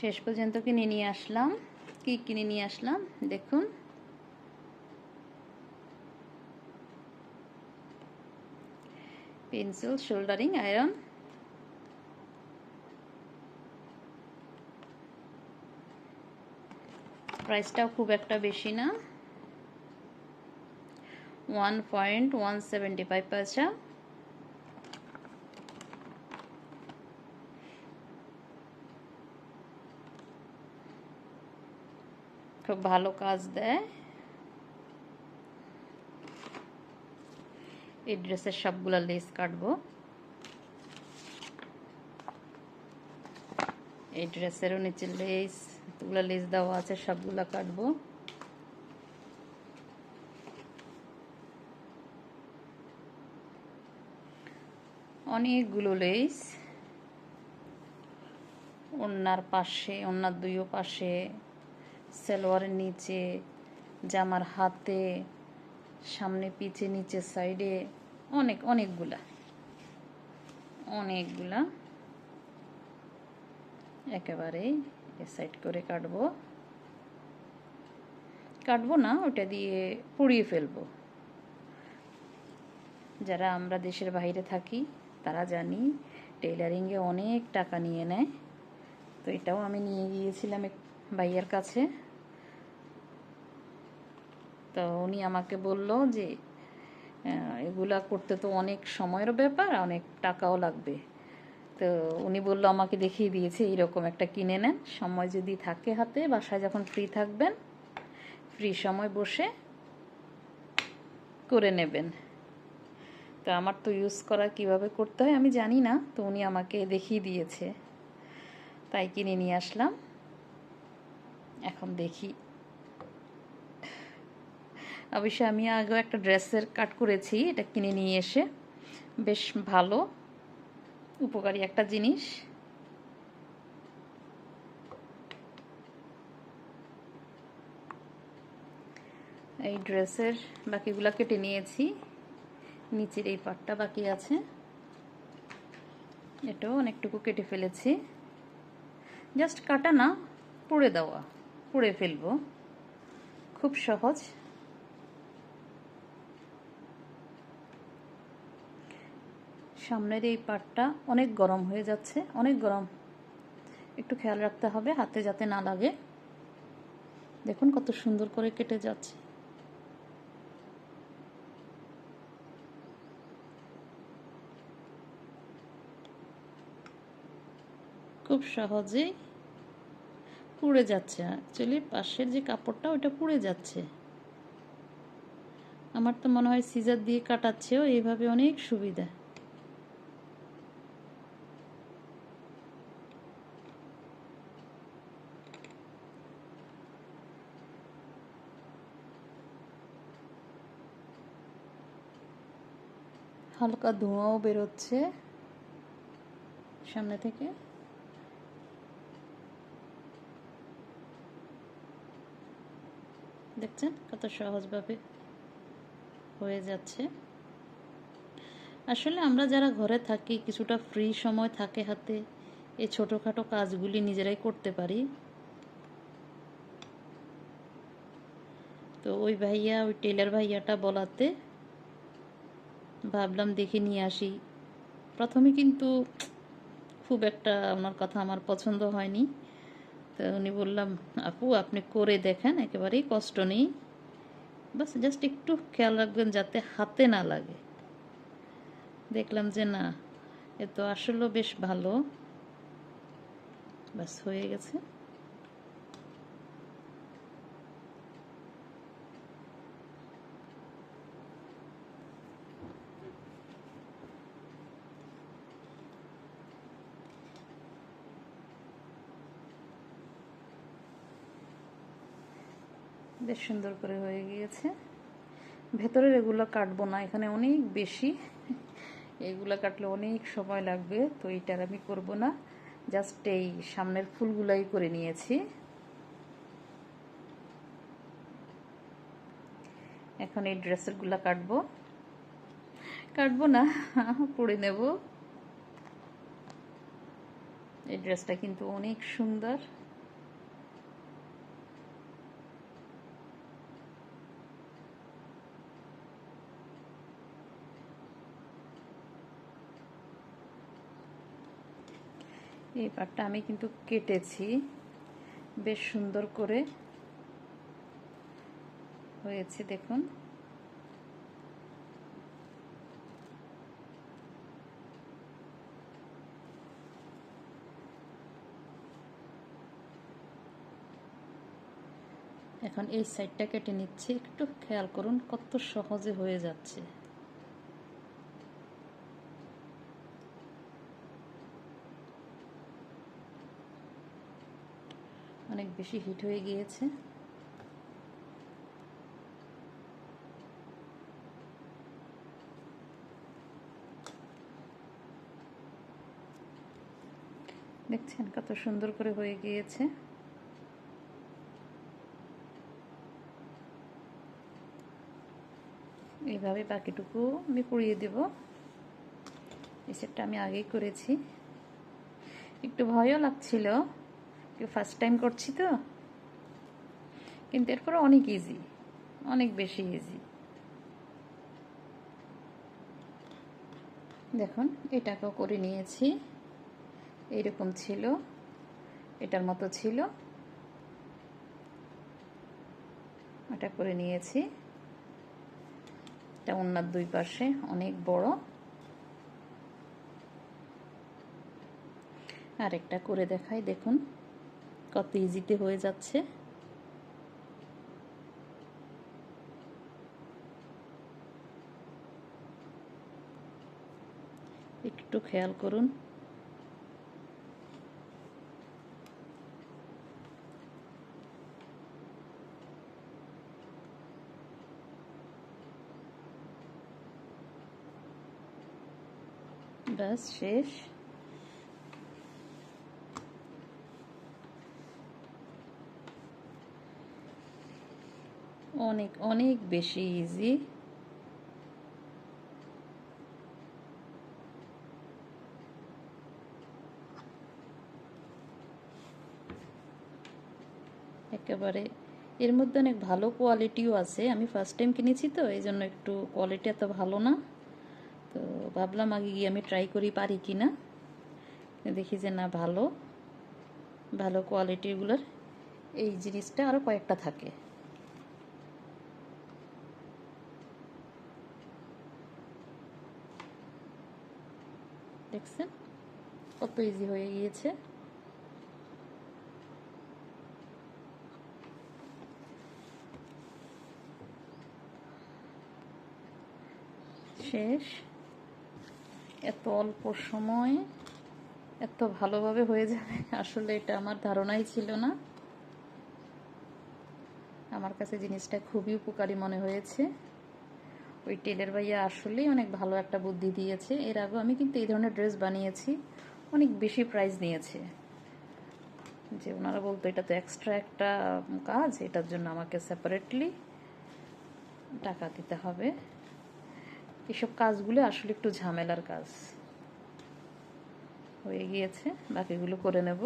শেষ পর্যন্ত কিনে নিয়ে আসলাম। কি কিনে নিয়ে আসলাম দেখুন। Pencil soldering iron. প্রাইসটাও খুব একটা বেশি না, 1.175 পয়সা। খুব ভালো কাজ দেয়। এই ড্রেসের সবগুলা লেস কাটবো। এই ড্রেসেরও নিচে লেস, এতগুলো লেস দেওয়া আছে, সবগুলা কাটবো। অনেকগুলো লেস, ওড়নার পাশে, ওড়নার দুইও পাশে, সালোয়ারের নিচে, জামার হাতে, সামনে পিছে, নিচে সাইডে, অনেকগুলা একেবারেই সাইড করে কাটবো না, ওটা দিয়ে পুড়িয়ে ফেলবো। যারা আমরা দেশের বাইরে থাকি তারা জানি টেইলারিংয়ে অনেক টাকা নিয়ে নেয়। তো এটাও আমি নিয়ে গিয়েছিলাম এক ভাইয়ের কাছে। তো উনি আমাকে বলল যে এগুলা করতে তো অনেক সময়ের ব্যাপার, অনেক টাকাও লাগবে। তো উনি বলল, আমাকে দেখিয়ে দিয়েছে এইরকম একটা কিনে নেন, সময় যদি থাকে হাতে, বাসায় যখন ফ্রি থাকবেন, ফ্রি সময় বসে করে নেবেন। তো আমার তো ইউজ করা কিভাবে করতে হয় আমি জানি না, তো উনি আমাকে দেখিয়ে দিয়েছে, তাই কিনে নিয়ে আসলাম। এখন দেখি। অবশ্যই আমি আগেও একটা ড্রেসের কাট করেছি, এটা কিনে নিয়ে এসে। বেশ ভালো, উপকারী একটা জিনিস। এই ড্রেসের বাকিগুলো কেটে নিয়েছি, নিচের এই পাটটা বাকি আছে, এটাও অনেকটুকু কেটে ফেলেছি। জাস্ট কাটা না, পুড়ে দেওয়া, পুড়ে ফেলবো, খুব সহজ। সামনের এই পাটটা অনেক গরম হয়ে যাচ্ছে, অনেক গরম, একটু খেয়াল রাখতে হবে হাতে যাতে না লাগে। দেখুন কত সুন্দর করে কেটে যাচ্ছে। খুব সহজেই পুড়ে যাচ্ছে। অ্যাকচুয়ালি পাশের যে কাপড়টা ওটা পুড়ে যাচ্ছে। আমার তো মনে হয় সিজার দিয়ে কাটাচ্ছেও এইভাবে অনেক সুবিধা। হালকা ধোঁয়াও বেরোচ্ছে সামনে থেকে। দেখছেন কত সহজভাবে হয়ে যাচ্ছে। আসলে আমরা যারা ঘরে থাকি, কিছুটা ফ্রি সময় থাকে হাতে, এই ছোটোখাটো কাজগুলি নিজেরাই করতে পারি। তো ওই টেলার ভাইয়াটা বলাতে ভাবলাম দেখে নিয়ে আসি। প্রথমে কিন্তু খুব একটা ওনার কথা আমার পছন্দ হয়নি। তো উনি বললাম, আপু আপনি করে দেখেন, একেবারেই কষ্ট নেই, বাস জাস্ট একটু খেয়াল রাখবেন যাতে হাতে না লাগে। দেখলাম যে না, এ তো আসলেও বেশ ভালো, বাস হয়ে গেছে। বেশ সুন্দর করে হয়ে গিয়েছে। ভেতরের এগুলো কাটবো না, এখানে অনেক বেশি, এগুলো কাটলে অনেক সময় লাগবে, তো এইটার আমি করব না। জাস্ট এই সামনের ফুলগুলাই করে নিয়েছি। এখন এই ড্রেসেরগুলো কাটবো না, পরে নেব। এই ড্রেসটা কিন্তু অনেক সুন্দর। এই পাটটা আমি কিন্তু কেটেছি বেশ সুন্দর করে হয়েছে, দেখুন। এখন এই সাইডটা কেটে নিচ্ছি, একটু খেয়াল করুন কত সহজে হয়ে যাচ্ছে। অনেক বেশি হিট হয়ে গিয়েছে। দেখছেন কত সুন্দর করে হয়ে গিয়েছে। এইভাবে বাকিটুকু আমি পুড়িয়ে দেব। এই সেটটা আমি আগেই করেছি, একটু ভয়ও লাগছিল, ফার্স্ট টাইম করছি তো, কিন্তু এরপরে অনেক ইজি, অনেক বেশি ইজি। দেখুন এটাকেও করে নিয়েছি, এইরকম ছিল, এটার মতো ছিল, এটা করে নিয়েছি। এটা ওনার দুই পাশে অনেক বড়। আরেকটা করে দেখাই, দেখুন কত ইজিতে হয়ে যাচ্ছে। একটু খেয়াল করুন। ব্যাস শেষ। অনেক অনেক বেশি ইজি। একেবারে এর মধ্যে অনেক ভালো কোয়ালিটিও আছে। আমি ফার্স্ট টাইম কিনেছি তো, এই জন্য একটু কোয়ালিটি এত ভালো না, তো ভাবলাম আগে গিয়ে আমি ট্রাই করি পারি কি না। দেখি যে না, ভালো ভালো কোয়ালিটিগুলোর এই জিনিসটা আরও কয়েকটা থাকে। দেখছেন কত ইজি হয়ে গিয়েছে। শেষ। এত অল্প সময় এত ভালোভাবে হয়ে যাবে আসলে এটা আমার ধারণাই ছিল না। আমার কাছে জিনিসটা খুবই উপকারী মনে হয়েছে। ওই টেলার ভাইয়া আসলেই অনেক ভালো একটা বুদ্ধি দিয়েছে। এর আগেও আমি কিন্তু এই ধরনের ড্রেস বানিয়েছি, অনেক বেশি প্রাইস নিয়েছে। যে ওনারা বলতো এটা তো এক্সট্রা একটা কাজ, এটার জন্য আমাকে সেপারেটলি টাকা দিতে হবে। এসব কাজগুলো আসলে একটু ঝামেলার কাজ। হয়ে গিয়েছে, বাকিগুলো করে নেব।